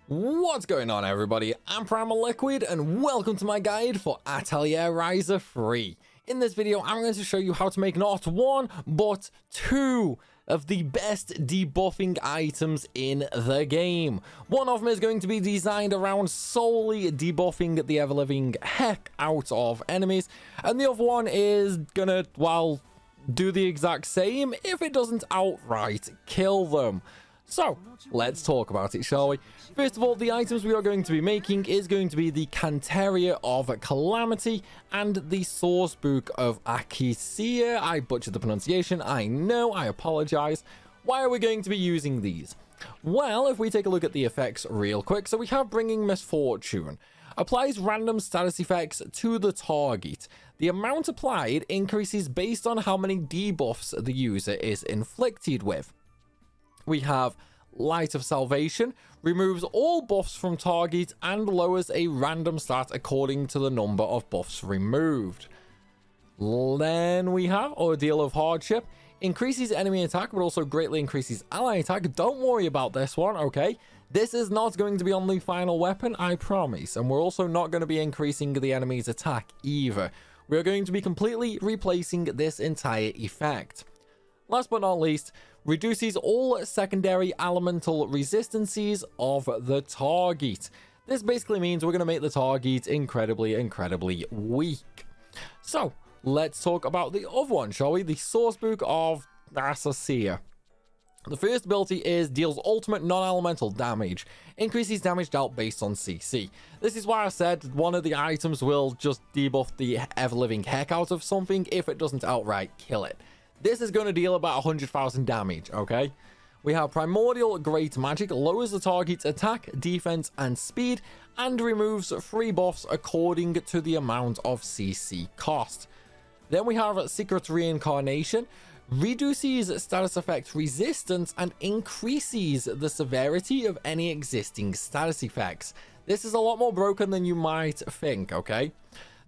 What's going on, everybody? I'm Primalliquid and welcome to my guide for Atelier Ryza 3. In this video, I'm going to show you how to make not one, but two of the best debuffing items in the game. One of them is going to be designed around solely debuffing the ever-living heck out of enemies, and the other one is gonna, well, do the exact same if it doesn't outright kill them. So, let's talk about it, shall we? First of all, the items we are going to be making is going to be the Canteria of Calamity and the Source Book of Akisia. I butchered the pronunciation, I know, I apologize. Why are we going to be using these? Well, if we take a look at the effects real quick, so we have Bringing Misfortune. Applies random status effects to the target. The amount applied increases based on how many debuffs the user is inflicted with. We have Light of Salvation, removes all buffs from target and lowers a random stat according to the number of buffs removed. Then we have Ordeal of Hardship, increases enemy attack but also greatly increases ally attack. Don't worry about this one, okay? This is not going to be on the final weapon, I promise, and we're also not going to be increasing the enemy's attack either. We're going to be completely replacing this entire effect. Last but not least, reduces all secondary elemental resistances of the target. This basically means we're going to make the target incredibly weak. So, let's talk about the other one, shall we? The Source Book of Akisia. The first ability is deals ultimate non-elemental damage. Increases damage dealt based on CC. This is why I said one of the items will just debuff the ever-living heck out of something if it doesn't outright kill it. This is going to deal about 100,000 damage, okay? We have Primordial Great Magic, lowers the target's attack, defense, and speed, and removes 3 buffs according to the amount of CC cost. Then we have Secret Reincarnation, reduces status effect resistance and increases the severity of any existing status effects. This is a lot more broken than you might think, okay?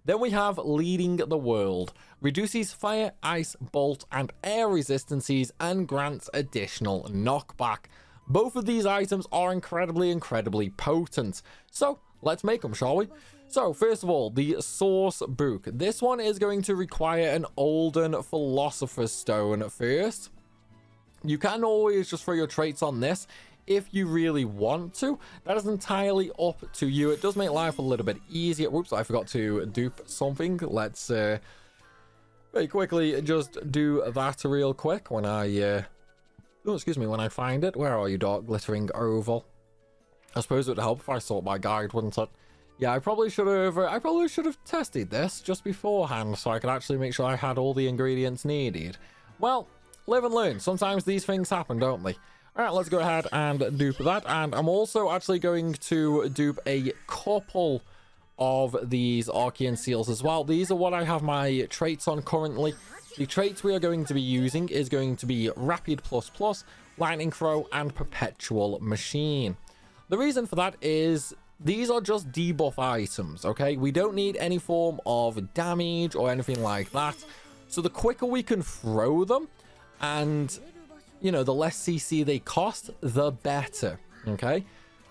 Then we have Leading the World, reduces fire, ice, bolt, and air resistances and grants additional knockback. Both of these items are incredibly potent. So, let's make them, shall we? So, first of all, the Source Book. This one is going to require an Olden Philosopher's Stone first. You can always just throw your traits on this if you really want to. That is entirely up to you. It does make life a little bit easier. Whoops, I forgot to dupe something. Let's very quickly just do that real quick when I when I find it. Where are you, Dark Glittering Oval? I suppose it would help if I sort my guide, wouldn't it? Yeah, I probably should have tested this just beforehand so I could actually make sure I had all the ingredients needed. Well, live and learn. Sometimes these things happen, don't they? Alright, let's go ahead and dupe that, and I'm also actually going to dupe a couple of these Archean Seals as well. These are what I have my traits on currently. The traits we are going to be using is going to be Rapid++, Lightning Throw, and Perpetual Machine. The reason for that is these are just debuff items, okay? We don't need any form of damage or anything like that. So the quicker we can throw them, and you know, the less CC they cost, the better, okay?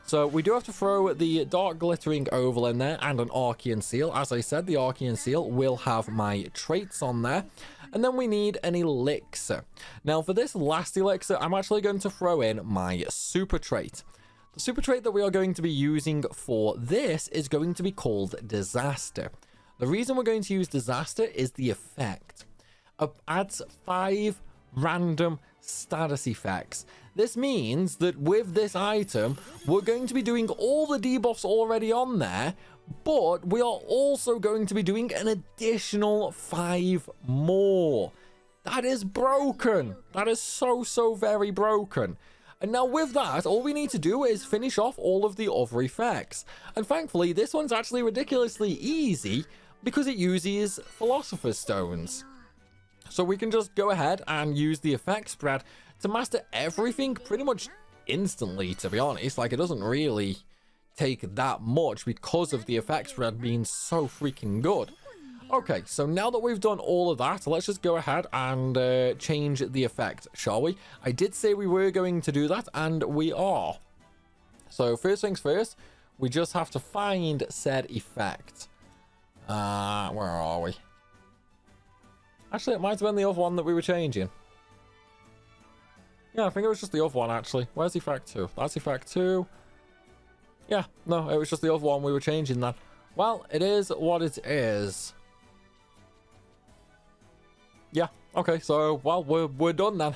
So we do have to throw the Dark Glittering Oval in there and an Archean Seal. As I said, the Archean Seal will have my traits on there. And then we need an Elixir. Now for this last Elixir, I'm actually going to throw in my Super Trait. The Super Trait that we are going to be using for this is going to be called Disaster. The reason we're going to use Disaster is the effect. It adds 5 random status effects. This means that with this item, we're going to be doing all the debuffs already on there, but we are also going to be doing an additional 5 more. That is broken. That is so very broken. And now with that, all we need to do is finish off all of the other effects. And thankfully, this one's actually ridiculously easy because it uses Philosopher's Stones. So we can just go ahead and use the effect spread to master everything pretty much instantly, to be honest. Like, it doesn't really take that much because of the effect spread being so freaking good. Okay, so now that we've done all of that, let's just go ahead and change the effect, shall we? I did say we were going to do that, and we are. So first things first, we just have to find said effect. Where are we? Actually, it might have been the other one that we were changing. Yeah, I think it was just the other one, actually. Where's effect 2? That's effect 2. Yeah, no, it was just the other one we were changing then. Well, it is what it is. Yeah, okay, so, well, we're done then.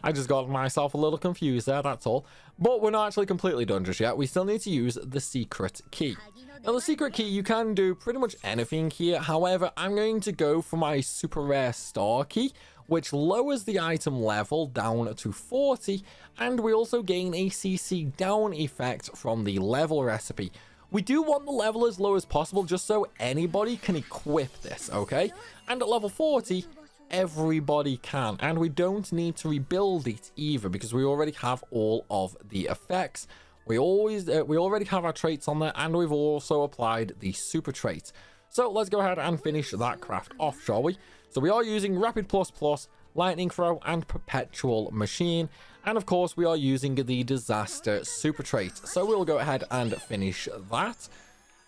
I just got myself a little confused there, that's all. But we're not actually completely done just yet. We still need to use the secret key. Now, the secret key, you can do pretty much anything here. However, I'm going to go for my super rare star key, which lowers the item level down to 40, and we also gain a CC down effect from the level recipe. We do want the level as low as possible, just so anybody can equip this, okay? And at level 40, everybody can, and we don't need to rebuild it either, because we already have all of the effects. We already have our traits on there, and we've also applied the super trait. So let's go ahead and finish that craft off, shall we? So we are using Rapid Plus Plus, Lightning Throw, and Perpetual Machine. And of course, we are using the Disaster Super Trait. So we'll go ahead and finish that.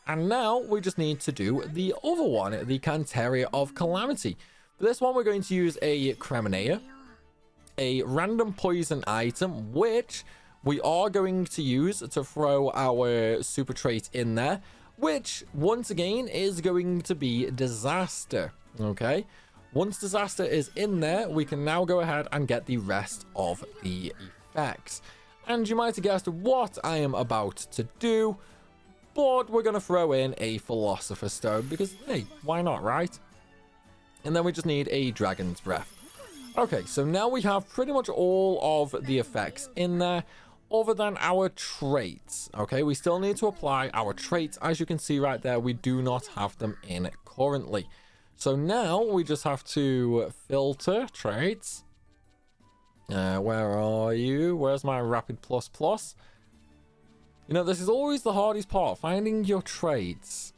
And now we just need to do the other one, the Canteria of Calamity. For this one, we're going to use a Cremonea, a random poison item, which we are going to use to throw our super trait in there, which once again is going to be Disaster. Okay, once Disaster is in there, we can now go ahead and get the rest of the effects. And you might have guessed what I am about to do, but we're going to throw in a Philosopher's Stone because, hey, why not, right? And then we just need a Dragon's Breath. Okay, so now we have pretty much all of the effects in there, other than our traits. Okay, we still need to apply our traits. As you can see right there, we do not have them in currently. So now we just have to filter traits. Where are you? Where's my Rapid Plus Plus? You know, this is always the hardest part, finding your traits.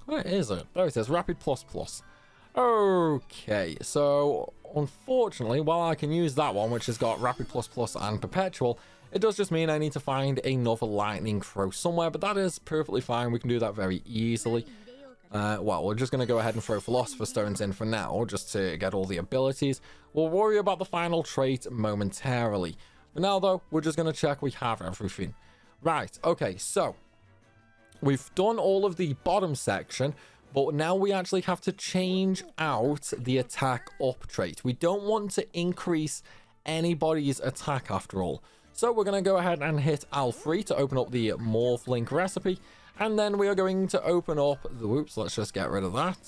Where is it? There it is, Rapid Plus Plus. Okay, so unfortunately, while I can use that one, which has got Rapid Plus Plus and Perpetual, it does just mean I need to find another Lightning Throw somewhere, but that is perfectly fine. We can do that very easily. Well, we're just going to go ahead and throw Philosopher's Stones in for now, just to get all the abilities. We'll worry about the final trait momentarily. For now, though, we're just going to check we have everything. Right, okay, so we've done all of the bottom section, but now we actually have to change out the attack up trait. We don't want to increase anybody's attack after all. So we're going to go ahead and hit L3 to open up the Morph Link recipe. And then we are going to open up the... Whoops, let's just get rid of that.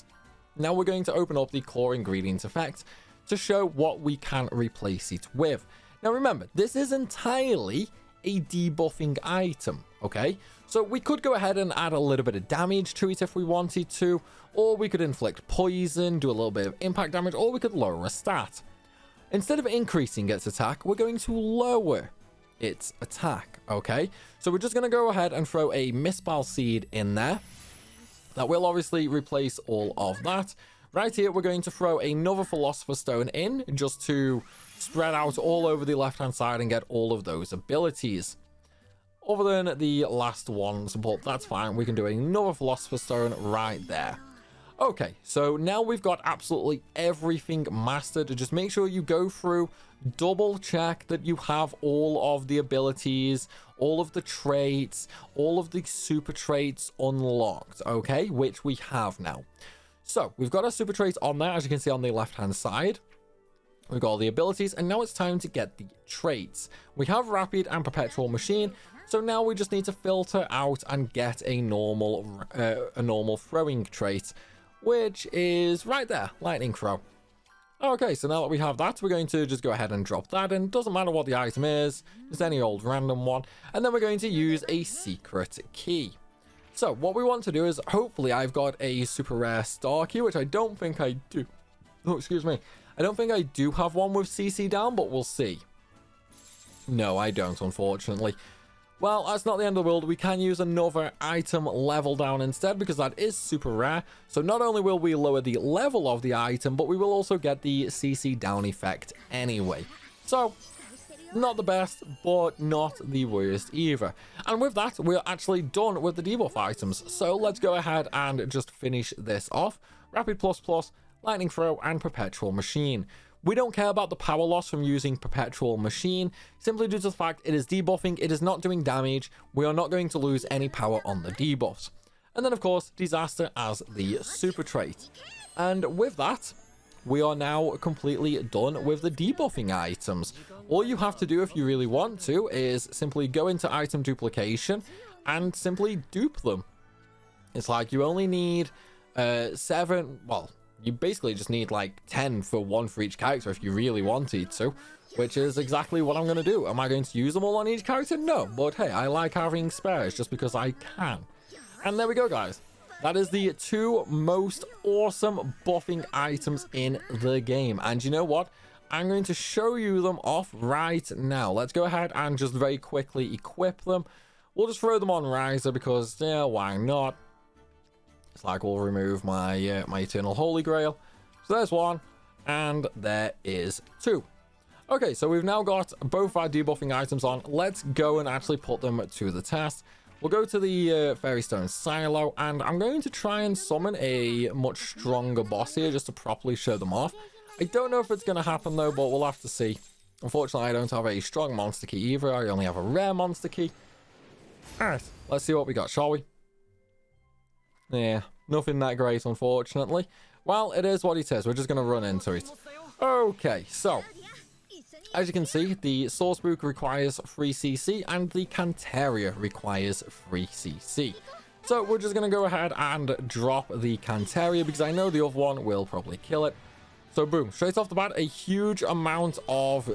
Now we're going to open up the Core Ingredients effect to show what we can replace it with. Now remember, this is entirely a debuffing item, okay? So we could go ahead and add a little bit of damage to it if we wanted to, or we could inflict poison, do a little bit of impact damage, or we could lower a stat. Instead of increasing its attack, we're going to lower its attack, okay? So we're just going to go ahead and throw a Mistball Seed in there. That will obviously replace all of that. Right here, we're going to throw another Philosopher's Stone in, just to spread out all over the left-hand side and get all of those abilities. Other than the last ones, but that's fine. We can do another Philosopher's Stone right there. Okay, so now we've got absolutely everything mastered. Just make sure you go through, double check that you have all of the abilities, all of the traits, all of the super traits unlocked, okay? Which we have now. So we've got our super traits on there, as you can see on the left-hand side. We've got all the abilities, and now it's time to get the traits. We have Rapid and Perpetual Machine, so now we just need to filter out and get a normal throwing trait, which is right there, Lightning Throw. Okay, so now that we have that, we're going to just go ahead and drop that in. Doesn't matter what the item is, just any old random one. And then we're going to use a secret key. So what we want to do is, hopefully I've got a super rare star key, which I don't think I do. Oh, excuse me. I don't think I do have one with CC down, but we'll see. No, I don't, unfortunately. Well, that's not the end of the world. We can use another item level down instead, because that is super rare. So not only will we lower the level of the item, but we will also get the CC down effect anyway. So Not the best, but not the worst either. And with that, we're actually done with the debuff items. So let's go ahead and just finish this off. Rapid plus plus, lightning throw, and perpetual machine. We don't care about the power loss from using perpetual machine, simply due to the fact it is debuffing, it is not doing damage, we are not going to lose any power on the debuffs. And then of course, disaster as the super trait. And with that, we are now completely done with the debuffing items. All you have to do if you really want to is simply go into item duplication and simply dupe them. It's like you only need 7, well, you basically just need like 10 for one for each character if you really wanted to, which is exactly what I'm going to do. Am I going to use them all on each character? No, but hey, I like having spares just because I can. And there we go, guys. That is the 2 most awesome buffing items in the game. And you know what? I'm going to show you them off right now. Let's go ahead and just very quickly equip them. We'll just throw them on Ryza because, yeah, why not? It's like we'll remove my my Eternal Holy Grail. So there's 1, and there is 2. Okay, so we've now got both our debuffing items on. Let's go and actually put them to the test. We'll go to the Fairy Stone Silo, and I'm going to try and summon a much stronger boss here just to properly show them off. I don't know if it's going to happen though, but we'll have to see. Unfortunately, I don't have a strong monster key either. I only have a rare monster key. Alright, let's see what we got, shall we? Yeah, nothing that great, unfortunately. Well, it is what it is. We're just going to run into it. Okay, so as you can see, the Sourcebook requires 3 CC and the Canteria requires 3 CC. So we're just going to go ahead and drop the Canteria because I know the other one will probably kill it. So boom, straight off the bat, a huge amount of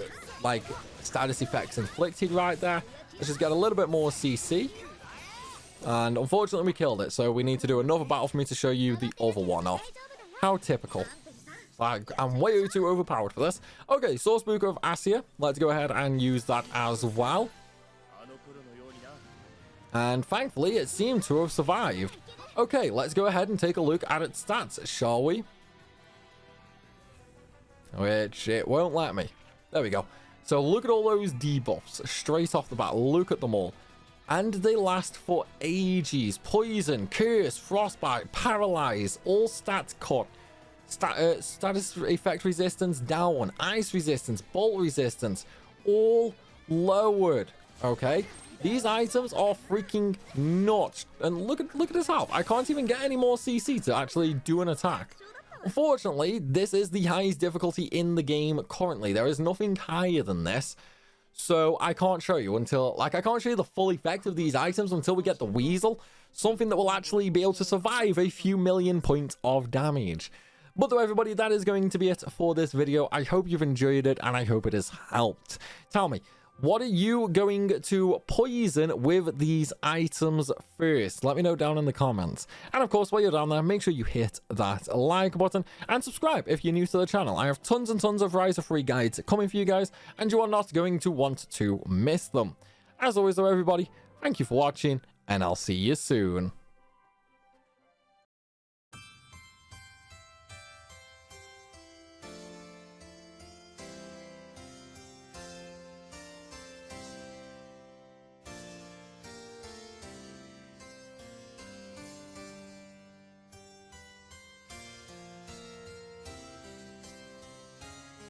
like status effects inflicted right there. Let's just get a little bit more CC. And unfortunately we killed it, so we need to do another battle for me to show you the other one off. How typical. Like, I'm way too overpowered for this. Okay, Sourcebook of Asia. Let's go ahead and use that as well. And thankfully, it seemed to have survived. Okay, let's go ahead and take a look at its stats, shall we? Which it won't let me. There we go. So look at all those debuffs straight off the bat. Look at them all. And they last for ages. Poison, Curse, Frostbite, Paralyze, all stats cut. Status effect resistance down, ice resistance, bolt resistance, all lowered. Okay, these items are freaking nuts. And look at this health. I can't even get any more CC to actually do an attack. Unfortunately, this is the highest difficulty in the game currently. There is nothing higher than this. So I can't show you until, like, I can't show you the full effect of these items until we get the Weasel. Something that will actually be able to survive a few million points of damage. But though, everybody, that is going to be it for this video. I hope you've enjoyed it and I hope it has helped. Tell me, what are you going to poison with these items first? Let me know down in the comments. And of course, while you're down there, make sure you hit that like button and subscribe if you're new to the channel. I have tons and tons of Ryza free guides coming for you guys, and you are not going to want to miss them. As always though, everybody, thank you for watching, and I'll see you soon.